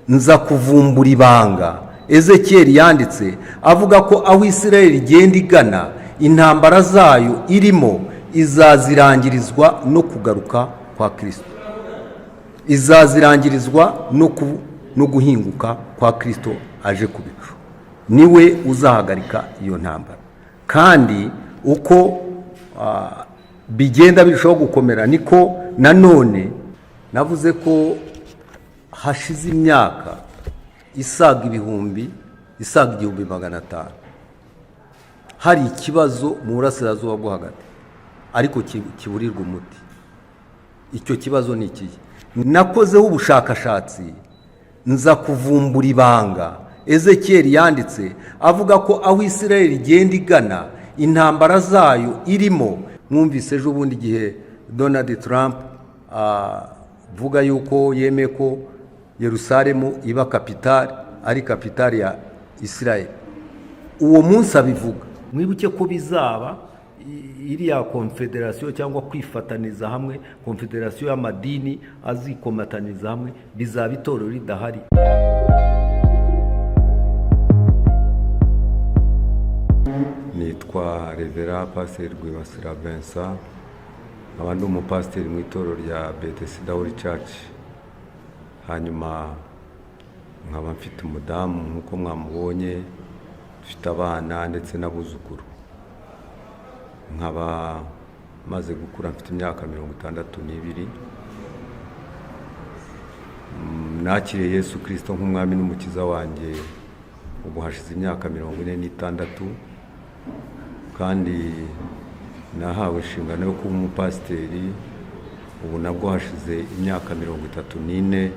nza kuvumbura ibanga Ezekiyeli yanditse avuga ko aho Isirayeli igenda igana intambara zayo irimo izazirangirizwa no kugaruka kwa Kristo, izazirangirizwa no guhinguka kwa Kristo aje ku bicu. Niwe uzahagarika iyo ntambara. Kandi uko bigenda birushaho gukomera niko nanone navuze ko hashize imyaka isaga 1500 hari ikibazo mu burasirazuba bwo hagati ariko kiburirwa umuti. Icyo kibazo ni iki? Nakozeho ubushakashatsi nza kuvumbura ibanga Ezekiyeli yanditse avuga ko aho Isirayeli igenda igana intambara zayo irimo. Mwumvise ejo bundi gihe Donald Trump vuga yuko yemeye ko Yerusalemu iba kapitali, ari kapitali ya Isirayeli. Uwo munsi abivuga, mwibuke ko bizaba iriya konfederasiyo cyangwa kwifataniza hamwe, konfederasiyo y'amadini azikomataniza hamwe, bizaba itorero ridahari. Nitwa Revera Pasteur Rwibasira Vincent, abandi umupasiteri mu itorero rya Bethesda Holy Church. Hanyuma nkaba mfite umudamu nkuko mwamubonye, dufite abana ndetse n'abuzukuru. Nkaba maze gukura, mfite imyaka 62. Nakiriye Yesu Kristo nk'umwami n'umukiza wanjye ubu hashize imyaka 46, kandi nahawe inshingano yo kuba umupasiteri ubu nabwo hashize imyaka 34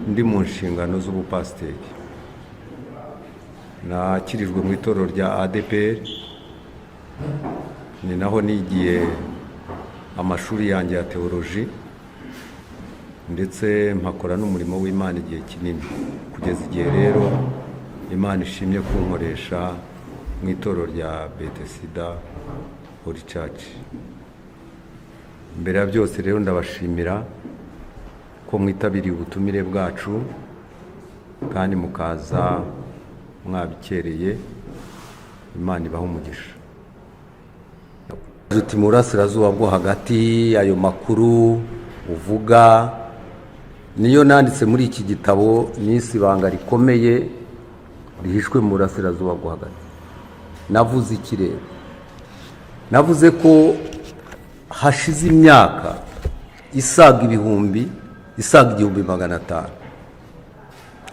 ndi mu nshingano z'ubupasiteri. Nakirijwe mu itorero rya ADPR, ni naho nigiye amashuri yanjye ya teoloji, ndetse mpakora n'umurimo w'Imana igihe kinini, kugeza igihe rero Imana ishimye kunkoresha mu itorero rya Bethesda Holy Church. Mbere ya byose rero ndabashimira ko mwitabiriye ubutumire bwacu kandi mukaza mwabikereye. Imana ibaho umugisha. Duti mu burasirazuba bwo hagati, ayo makuru uvuga niyo nanditse muri iki gitabo, n'isi banga rikomeye rihishwe mu burasirazuba bwo hagati. Navuze iki rero? Navuze ko hashize imyaka isaga 1500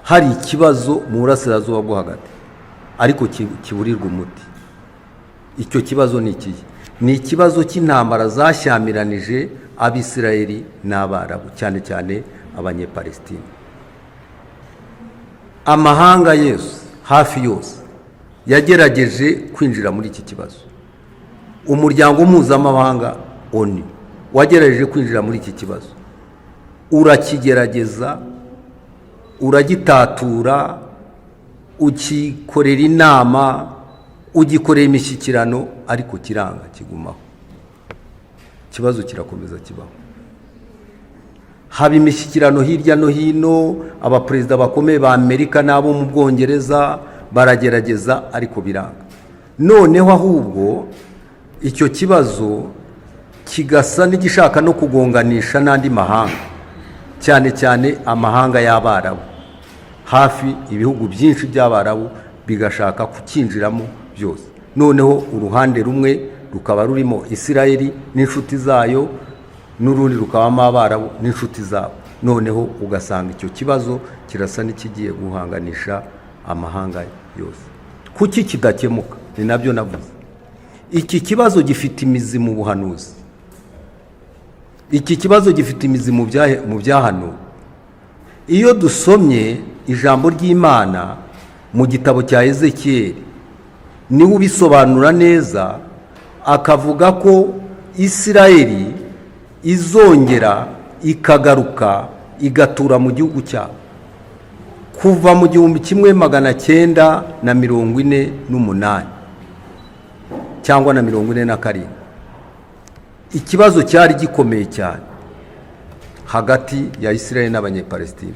hari ikibazo mu burasirazuba bwo hagati ariko kiburirwa umuti. Icyo kibazo ni iki? Ni ikibazo cy'intambara zashyamiranije Abisirayeli n'Abarabu, cyane cyane Abanyepalestina. Amahanga yose, hafi yose, yagerageje kwinjira muri iki kibazo. Umuryango mpuzamahanga ONU wagerageje kwinjira muri iki kibazo, urakigerageza, uragitatura, ukikorera inama, ugikorera imishyikirano, ariko kiranga, kigumaho. Ikibazo kirakomeza kibaho. Haba imishyikirano hirya no hino, abaperezida bakomeye ba Amerika n'abo mu Bwongereza baragerageza, ariko biranga. Noneho ahubwo icyo kibazo kigasa n'igishaka no kugonganisha n'andi mahanga, cyane cyane amahanga y'Abarabu. Hafi ibihugu byinshi by'Abarabu bigashaka kukinjiramo byose. Noneho uruhande rumwe rukaba rurimo Isirayeli n'inshuti zayo, n'urundi rukabamo Abarabu n'inshuti zabo. Noneho ugasanga icyo kibazo kirasa n'ikigiye guhanganisha amahanga yose. Kuki kidakemuka? Ni nabyo navuze. Iki kibazo gifite imizi mu buhanuzi. Iki kibazo gifite imizi mu byahanuwe. Iyo dusomye ijambo ry'Imana mu gitabo cya Ezekiyeli, niwe ubisobanura neza, akavuga ko Isirayeli izongera ikagaruka igatura mu gihugu cyabo kuva mu 1948 cyangwa na 47. Ikibazo cyari gikomeye cyane hagati ya Isirayeli n'Abanyepalestina.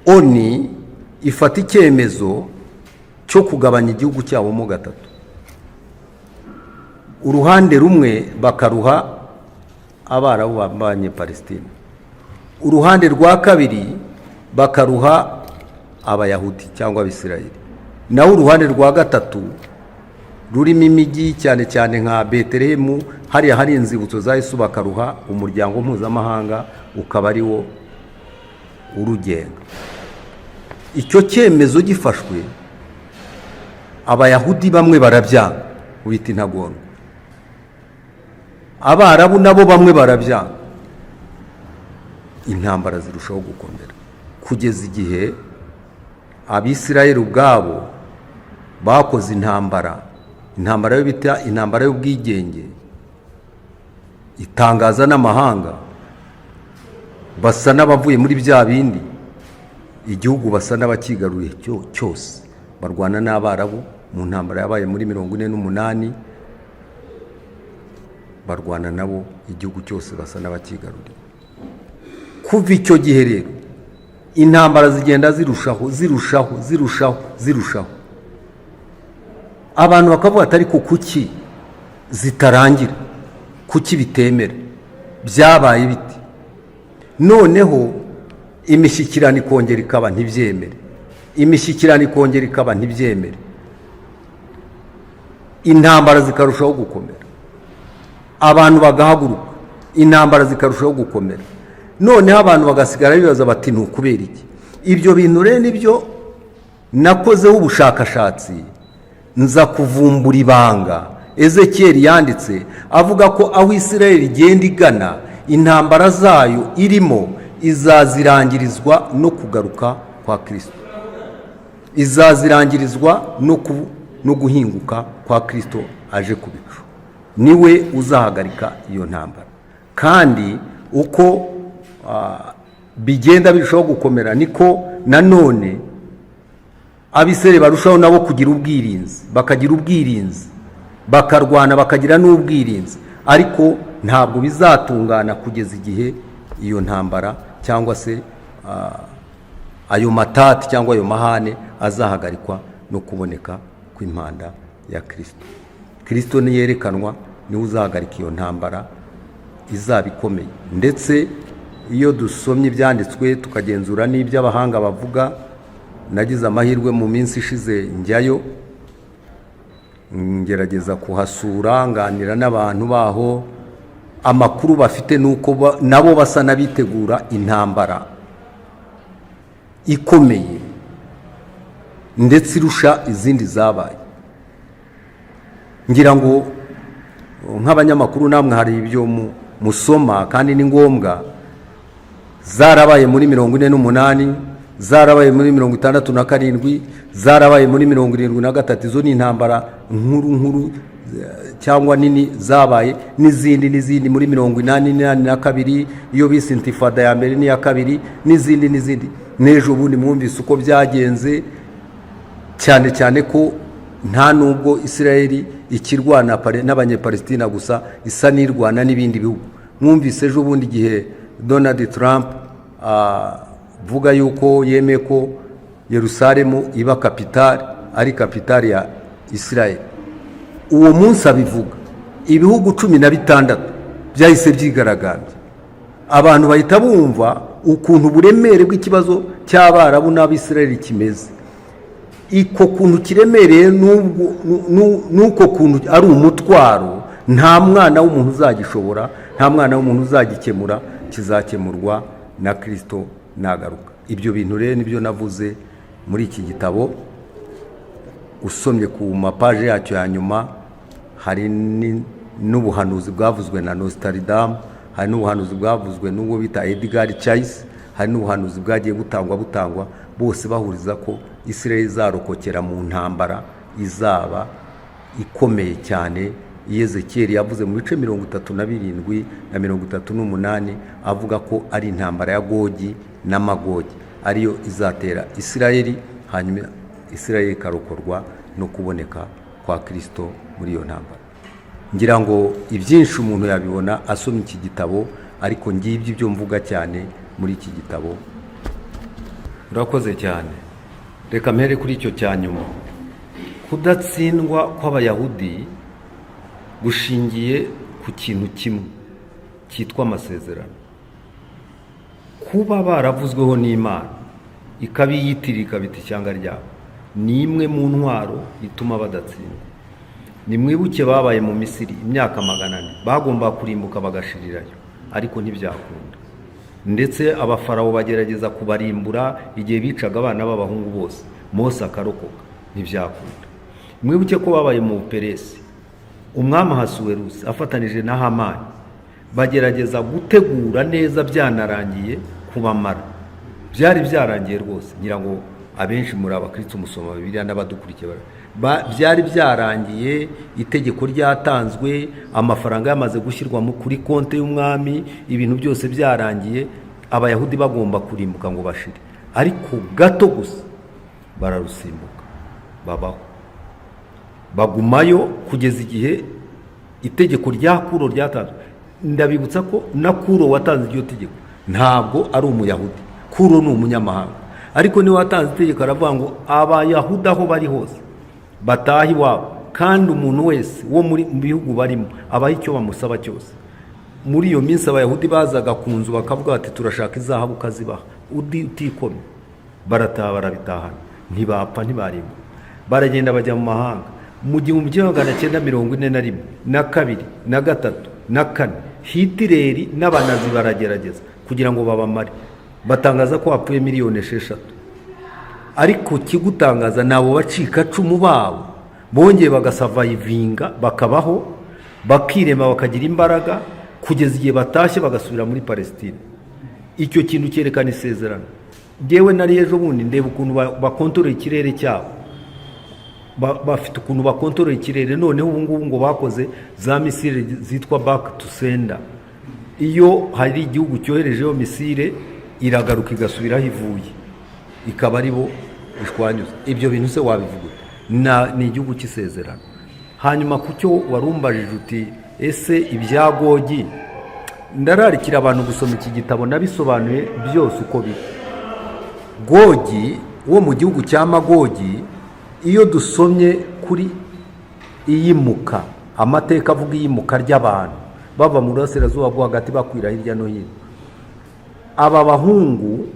oni ifata icyemezo cyo kugabanya igihugu cyabo mo gatatu. Uruhande rumwe bakaruha Abarabu bambanye Palestine, uruhande rwa kabiri bakaruha Abayahudi cyangwa Abisirayeli, naho uruhande rwa gatatu rurimo imijyi cyane cyane nka Betelehemu hariya hari inzibutso za Yesu bakaruha umuryango mpuzamahanga ukaba ari wo urugenga. Icyo cyemezo gifashwe Abayahudi bamwe barabyanga ubita intagondwa, Abarabu nabo bamwe barabyanga, intambara zirushaho gukomera kugeza igihe Abisirayeli ubwabo bakoze intambara yo bita intambara y'ubwigenge, itangaza n'amahanga, basa n'abavuye muri bya bindi, igihugu basa n'abakigaruriye cyose, barwana n'Abarabu mu ntambara yabaye muri 1948, barwana nabo igihugu cyose basa n'abakigaruriye. Kuva icyo gihe rero intambara zigenda zirushaho, abantu bakavuga ati ariko kuki zitarangira, kuki bitemera, byabaye biti? Noneho imishyikirano ikongera ikaba ntibyemere, imishyikirano ikongera ikaba ntibyemere, intambara zikarushaho gukomera, abantu bagahaguruka, intambara zikarushaho gukomera, noneho abantu bagasigara bibaza bati ni ukubera iki? Ibyo bintu rero nibyo nakozeho ubushakashatsi, nza kuvumbura ibanga Ezekiyeli yanditse avuga ko aho Isirayeli igenda igana intambara zayo irimo izazirangirizwa no kugaruka kwa Kristo, izazirangirizwa no guhinguka kwa Kristo aje ku bicu, niwe uzahagarika iyo ntambara. Kandi uko bigenda birushaho gukomera niko nanone Abisirayeli barushaho nabo kugira ubwirinzi, bakagira ubwirinzi, bakarwana bakagira n'ubwirinzi, ariko ntabwo bizatungana kugeza igihe iyo ntambara cyangwa se ayo matati cyangwa ayo mahane azahagarikwa no kuboneka kw'impanda ya Kristo. Kristo niyerekanwa niwe uzahagarika iyo ntambara izaba ikomeye. Ndetse iyo dusomye ibyanditswe tukagenzura n'ibyo abahanga bavuga, nagize amahirwe mu minsi ishize njyayo, ngerageza kuhasura, nganira n'abantu baho, amakuru bafite nuko nabo basa n'abitegura intambara ikomeye ndetse irusha izindi zabaye. Ngira ngo nk'abanyamakuru namwe hari ibyo musoma kandi ni ngombwa, zarabaye muri 48, zarabaye muri 67, zarabaye muri 73. Izo ni intambara nkuru cyangwa nini zabaye, n'izindi muri 82, iyo bise intifada ya mbere n'iya kabiri, n'izindi. N'ejo bundi mwumvise uko byagenze, cyane ko nta nubwo Isirayeli ikirwana n'abanyepalestina gusa, isa n'irwana n'ibindi bihugu. Mwumvise ejo bundi igihe Donald Trump vuga yuko yemeye ko Yerusalemu iba ari kapitali ya Isirayeli. Uwo munsi abivuga, ibihugu 16 byahise byigaragambye, abantu bahita bumva ukuntu buremere bw'ikibazo cy'Abarabu n'Abisirayeli kimeze, iko kuntu kiremereye nuko kuntu ari umutwaro, nta mwana w'umuntu uzagishobora, nta mwana w'umuntu uzagikemura, kizakemurwa na Kristo nagaruka. Ibyo bintu rero nibyo navuze muri iki gitabo. Usomye ku mapaje yacyo ya nyuma, hari n'ubuhanuzi bwavuzwe na Nostradamus, hari n'ubuhanuzi bwavuzwe n'uwo bita Edgar Chase, hari n'ubuhanuzi bwagiye butangwa, bose bahuriza ko Isirayeli izarokokera mu ntambara izaba ikomeye cyane. Ezekiyeli yavuze mu bice 37 na 38 avuga ko ari intambara ya Gogi na Magogi, ariyo izatera Isirayeli, hanyuma Isirayeli ikarokorwa no kuboneka kwa Kristo muri iyo ntambara. Ngira ngo ibyinshi umuntu yabibona asoma iki gitabo, ariko ngibyo ibyo mvuga cyane muri iki gitabo urakoze cyane. Reka mpere kuri icyo cya nyuma. Kudatsindwa kw'abayahudi gushingiye ku kintu kimwe cyitwa amasezerano. Kuba baravuzweho n'Imana ikabiyitirira ikabita ishyanga ryabo ni imwe mu ntwaro ituma badatsindwa. Nimwibuke babaye mu Misiri imyaka 400, bagomba kurimbuka bagashirirayo, ariko ntibyakunda. Ndetse abafarawo bagerageza kubarimbura igihe bicaga abana b'abahungu bose, Mose akarokoka, ntibyakunda. Mwibuke ko babaye mu Peresi, umwami Ahasuwerusi afatanije na Hamani bagerageza gutegura neza, byanarangiye kubamara. Byari byarangiye rwose, ngira ngo abenshi muri abakristo musoma Bibiliya n'abadukurikiye byari byarangiye, itegeko ryatanzwe, amafaranga yamaze gushyirwa kuri konte y'umwami, ibintu byose byarangiye, abayahudi bagomba kurimbuka ngo bashire. Ariko gato gusa bararusimbuka, babaho, bagumayo kugeza igihe itegeko rya Kuro ryatanzwe. Ndabibutsa ko na Kuro watanze iryo tegeko ntabwo ari umuyahudi, Kuro ni umunyamahanga. Ariko ni watanze itegeko aravuga ngo abayahudi aho bari hose bataha iwabo, kandi umuntu wese wo muri bihugu barimo abaha icyo bamusaba cyose. Muri iyo minsi abayahudi bazaga ku nzu bakavuga bati turashaka izahabu, kazibaha, utikomye. Barataha barabitahana, ntibapfa ntibarimba, baragenda bajya mu mahanga. Mu 1941 na 2 na 3 na 4 Hitireri n'abanazi baragerageza kugira ngo babamare, batangaza ko hapfuye miliyoni 6. Ariko kigutangaza nabo bacika cumu babo bongeye bagasavayivinga, bakabaho, bakirema, bakagira imbaraga, kugeza igihe batashye bagasubira muri Palestine. Icyo kintu cyerekana isezerano. Ngewe nari ejo bundi ndeba ukuntu bakontorora ikirere cyabo, bafite ukuntu bakontorora ikirere. Noneho ubu ngubu ngo bakoze za misile zitwa back to sender. Iyo hari igihugu cyoherejeho misile iragaruka igasubiraho ivuye, ikaba ari bo ishwanyuza. Ibyo bintu se wabivuga ni igihugu cy'isezerano. Hanyuma kucyo warumbajije uti ese ibya Gogi, ndararikira abantu gusoma iki gitabo, nabisobanuye byose uko biri. Gogi wo mu gihugu cya Magogi, iyo dusomye kuri iyimuka, amateka avuga iyimuka ry'abantu bava mu burasirazuba bwo hagati bakwira hirya no hino, aba bahungu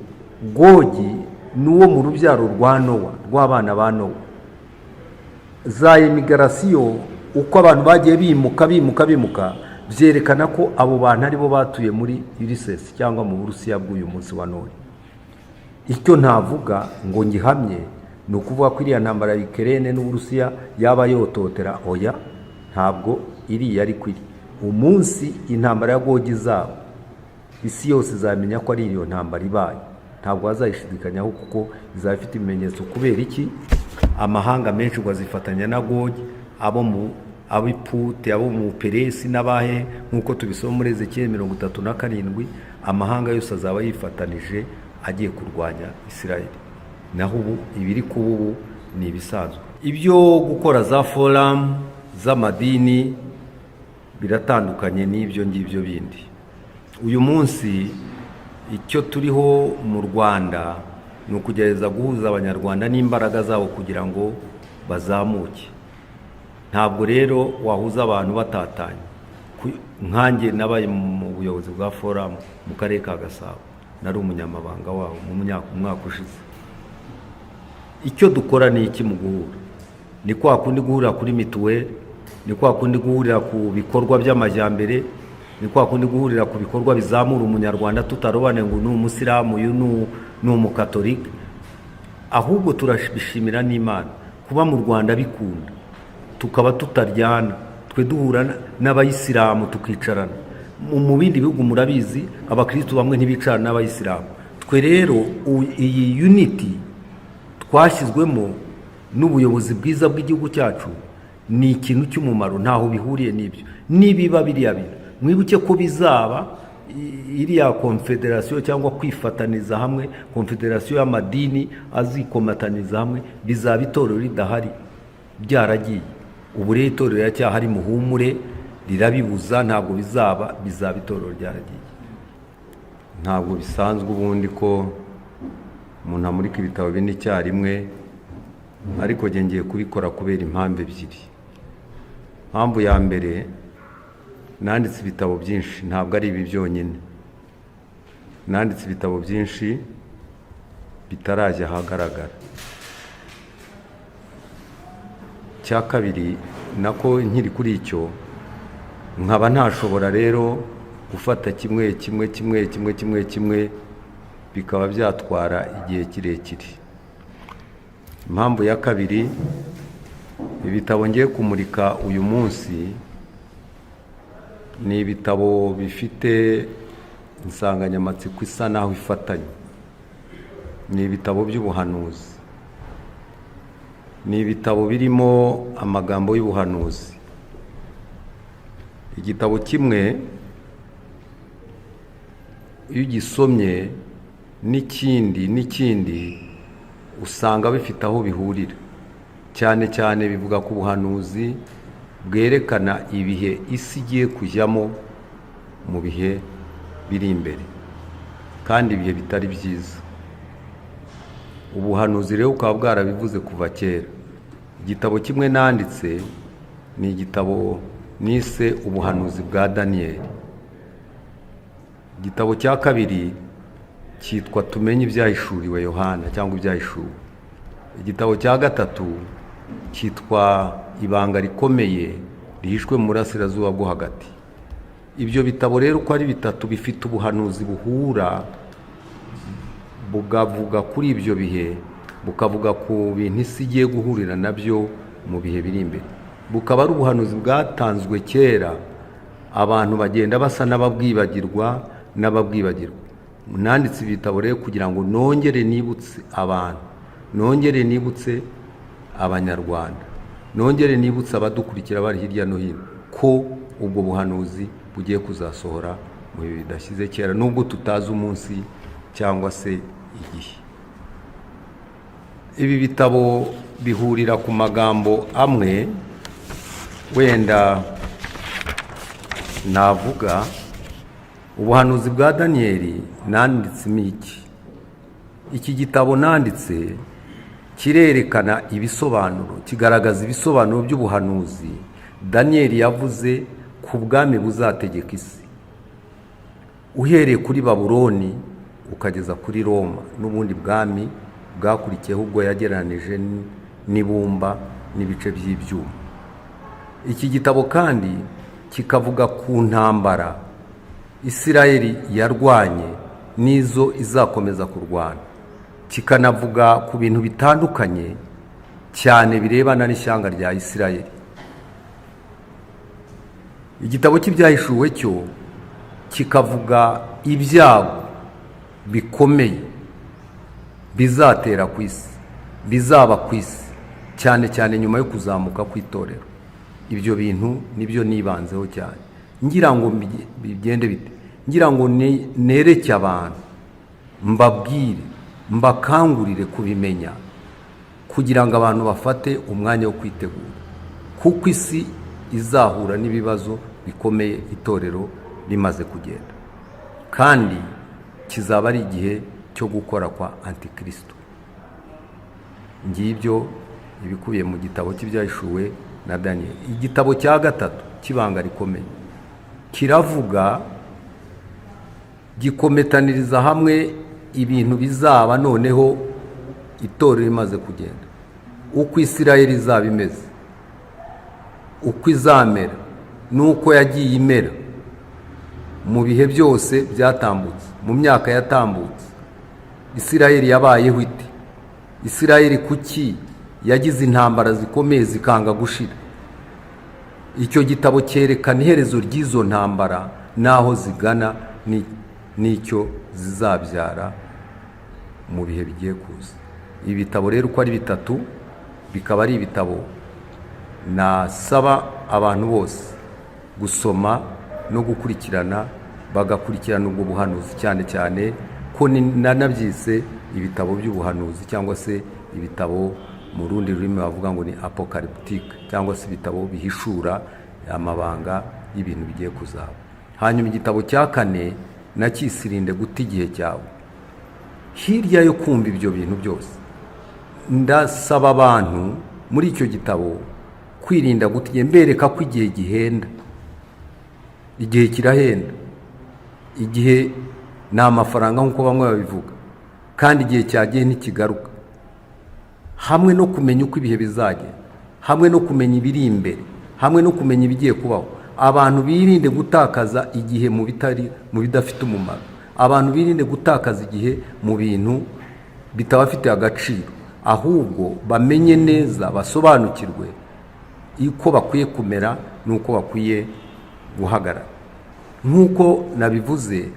Gogi n'uwo mu rubyaro rwa Nowa, rw'abana ba Nowa. Za emigrasiyo, uko abantu bagiye bimuka, byerekana ko abo bantu ari bo batuye muri Ulysses cyangwa mu Burusiya bw'uyu munsi wa none. Icyo ntavuga ngo ngihamye ni ukuvuga ko iriya ntambara ya Ukraine n'Uburusiya yaba yototera, oya, ntabwo iriya ari kwiri. Umunsi intambara ya Gogi zabo, isi yose izamenya ko ari iyo ntambara ibaye, ntabwo bazayishidikanyaho, kuko izaba ifite ibimenyetso. Kubera iki? Amahanga menshi ngo azifatanya na Gogi, ab'Ipute, abo mu Peresi n'abahe, nk'uko tubisoma muri Ezekiel 37. Amahanga yose azaba yifatanije agiye kurwanya Isirayeli. Naho ubu ibiri kuba ubu ni ibisanzwe. Ibyo gukora za forum z'amadini biratandukanye n'ibyo ngibyo bindi. Uyu munsi icyo turiho mu Rwanda ni ukugereza guhuza abanyarwanda n'imbaraga zabo kugira ngo bazamuke. Ntabwo rero wahuza abantu batatanye. Nkanjye nabaye mu buyobozi bwa forum mu karere ka Gasabo, nari umunyamabanga wabo mu mwaka ushize. Icyo dukora ni iki mu guhura? Ni kwa kundi guhurira kuri mituweli, ni kwa kundi guhurira ku bikorwa by'amajyambere, ni kwa kundi guhurira ku bikorwa bizamura umunyarwanda, tutarobane ngo ni umusilamu, uyu ni umukatolika. Ahubwo turashimira n'Imana kuba mu Rwanda bikunda, tukaba tutaryana, twe duhura n'abayisilamu tukicarana. Mu bindi bihugu murabizi abakristo bamwe ntibicarana n'abayisilamu. Twe rero iyi unity twashyizwemo n'ubuyobozi bwiza bw'igihugu cyacu ni ikintu cy'umumaro, ntaho bihuriye n'ibyo. Nibiba biriya bintu, mwibuke ko bizaba iriya konfederasiyo cyangwa kwifataniza hamwe, konfederasiyo y'amadini azikomataniza hamwe, bizaba itorero ridahari byaragiye. Ubu rero itorero riracyahari, muhumure, rirabibuza, ntabwo bizaba itorero ryaragiye. Ntabwo bisanzwe ubundi ko umuntu amurika ibitabo bine icyarimwe, ariko njye ngiye kubikora kubera impamvu ebyiri. Impamvu ya mbere, nanditse ibitabo byinshi, ntabwo ari ibi byonyine. Nanditse ibitabo byinshi bitarajya ahagaragara. Cya kabiri, nako nkiri kuri icyo, nkaba ntashobora rero gufata kimwe bikaba byatwara igihe kirekire. Impamvu ya kabiri, ibitabo ngiye kumurika uyu munsi ni ibitabo bifite insanganyamatsiko isa naho ifatanye. Ni ibitabo by'ubuhanuzi, ni ibitabo birimo amagambo y'ubuhanuzi. Igitabo kimwe iyo ugisomye n'ikindi usanga bifite aho bihurira, cyane cyane bivuga ku buhanuzi bwerekana ibihe isi igiye kujyamo mu bihe biri imbere, kandi ibihe bitari byiza. Ubuhanuzi rero bukaba bwarabivuze kuva kera. Igitabo kimwe nanditse ni igitabo nise ubuhanuzi bwa Daniyeli. Igitabo cya kabiri cyitwa tumenye ibyahishuriwe Yohana cyangwa ibyahishuwe. Igitabo cya gatatu cyitwa ibanga rikomeye rihishwe mu burasirazuba bwo hagati. Ibyo bitabo rero uko ari bitatu bifite ubuhanuzi buhura, bukavuga kuri ibyo bihe, bukavuga ku bintu isi igiye guhurira nabyo mu bihe biri imbere. Bukaba ari ubuhanuzi bwatanzwe kera, abantu bagenda basa n'ababwibagirwa. Nanditse ibitabo rero kugira ngo nongere nibutse abantu, nongere nibutse abanyarwanda, nongere nibutse abadukurikira bari hirya no hino ko ubwo buhanuzi bugiye kuzasohora mu bihe bidashyize kera, nubwo tutazi umunsi cyangwa se igihe. Ibi bitabo bihurira ku magambo amwe, wenda navuga. Ubuhanuzi bwa Daniyeli nanditsemo iki gitabo nanditse kirerekana ibisobanuro, kigaragaza ibisobanuro by'ubuhanuzi Daniyeli yavuze ku bwami buzategeka isi, uhereye kuri Babuloni ukageza kuri Roma n'ubundi bwami bwakurikiyeho ubwo yagereranije n'ibumba n'ibice by'ibyuma. Iki gitabo kandi kikavuga ku ntambara Isirayeli yarwanye n'izo izakomeza kurwana, kikanavuga ku bintu bitandukanye cyane birebana n'ishyanga rya Isirayeli. Igitabo cy'ibyahishuwe cyo kikavuga ibyago bikomeye bizatera ku isi, bizaba ku isi, cyane cyane nyuma yo kuzamuka kw'itorero. Ibyo bintu nibyo nibanzeho cyane, ngira ngo bigende bite, ngira ngo nereke abantu, mbabwire, mbakangurire kubimenya, kugira ngo abantu bafate umwanya wo kwitegura, kuko isi izahura n'ibibazo bikomeye itorero rimaze kugenda, kandi kizaba ari igihe cyo gukora kwa Antikristo. Ngibyo ibikubiye mu gitabo cy'ibyahishuwe na Daniyeli. Igitabo cya gatatu cy'ibanga rikomeye kiravuga, gikometaniriza hamwe ibintu bizaba noneho itorero rimaze kugenda, uko Isirayeli izaba imeze, uko izamera n'uko yagiye imera mu bihe byose byatambutse, mu myaka yatambutse. Isirayeli yabayeho ite? Isirayeli kuki yagize intambara zikomeye zikanga gushira? Icyo gitabo cyerekana iherezo ry'izo ntambara n'aho zigana n'icyo zizabyara mu bihe bigiye kuza. Ibitabo rero uko ari bitatu bikaba ari ibitabo nasaba abantu bose gusoma no gukurikirana, bagakurikirana ubwo buhanuzi, cyane cyane ko nanabyise ibitabo by'ubuhanuzi, cyangwa se ibitabo mu rundi rurimi bavuga ngo ni apocalyptique, cyangwa se ibitabo bihishura amabanga y'ibintu bigiye kuzaba. Hanyuma igitabo cya kane nacyisirinde guta igihe cyawe. hirya yo kumva ibyo bintu byose, ndasaba abantu muri icyo gitabo kwirinda gutinya, mbereka ko igihe gihenda, igihe kirahenda, igihe ni amafaranga nk'uko bamwe babivuga, kandi igihe cyagiye ntikigaruka. Hamwe no kumenya uko ibihe bizagenda, hamwe no kumenya ibiri imbere, hamwe no kumenya ibigiye kubaho, abantu birinde gutakaza igihe mu bidafite umumaro, abantu birinde gutakaza igihe mu bintu bitabafitiye agaciro, ahubwo bamenye neza, basobanukirwe uko bakwiye kumera n'uko bakwiye guhagarara. Nk'uko nabivuze,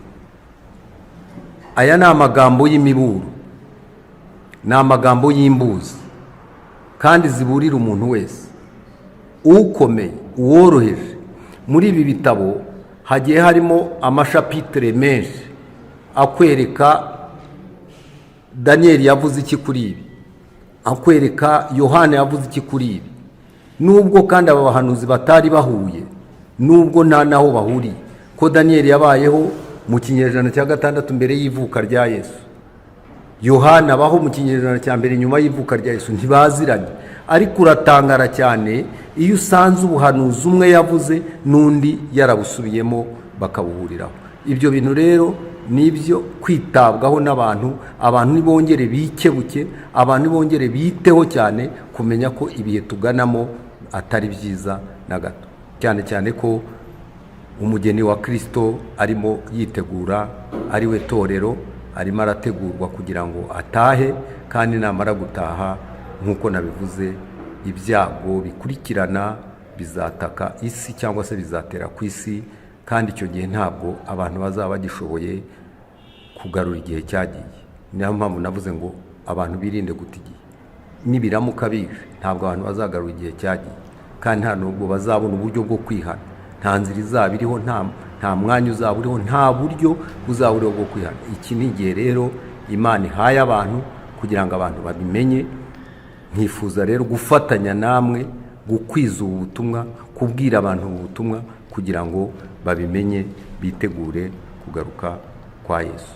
aya ni amagambo y'imiburo, ni amagambo y'imbuzi, kandi ziburira umuntu wese, ukomeye, uworoheje. Muri ibi bitabo hagiye harimo amashapitire menshi akwereka Daniel yavuze iki kuri ibi, akwereka Yohana yavuze iki kuri ibi, nubwo kandi aba bahanuzi batari bahuye, nubwo nta naho bahuriye, ko Daniel yabayeho mu kinyejana cya 6 mbere y'ivuka rya Yesu, Yohana abaho mu kinyejana cya mbere nyuma y'ivuka rya Yesu, ntibaziranye. Ariko uratangara cyane iyo usanze ubuhanuzi umwe yavuze n'undi yarabusubiyemo bakabuhuriraho. Ibyo bintu rero nibyo kwitabwaho n'abantu, abantu nibongere bikebuke, abantu nibongere biteho cyane kumenya ko ibihe tuganamo atari byiza na gato, cyane cyane ko umugeni wa Kristo arimo yitegura, ari we torero, arimo arategurwa kugira ngo atahe, kandi namara gutaha nk'uko nabivuze, ibyago bikurikirana bizataka isi cyangwa se bizatera ku isi, kandi icyo gihe ntabwo abantu bazaba bagishoboye kugarura igihe cyagiye. Niyo mpamvu navuze ngo abantu birinde guta igihe, nibiramuka bije ntabwo abantu bazagarura igihe cyagiye, kandi nta nubwo bazabona uburyo bwo kwihana, nta nzira izaba iriho, nta mwanya uzaba uriho, nta buryo buzaba uriho bwo kwihana. Iki ni igihe rero Imana ihaye abantu kugira ngo abantu babimenye. Nkifuza rero gufatanya namwe gukwiza ubu butumwa, kubwira abantu ubu butumwa kugira ngo babimenye, bitegure kugaruka kwa Yesu.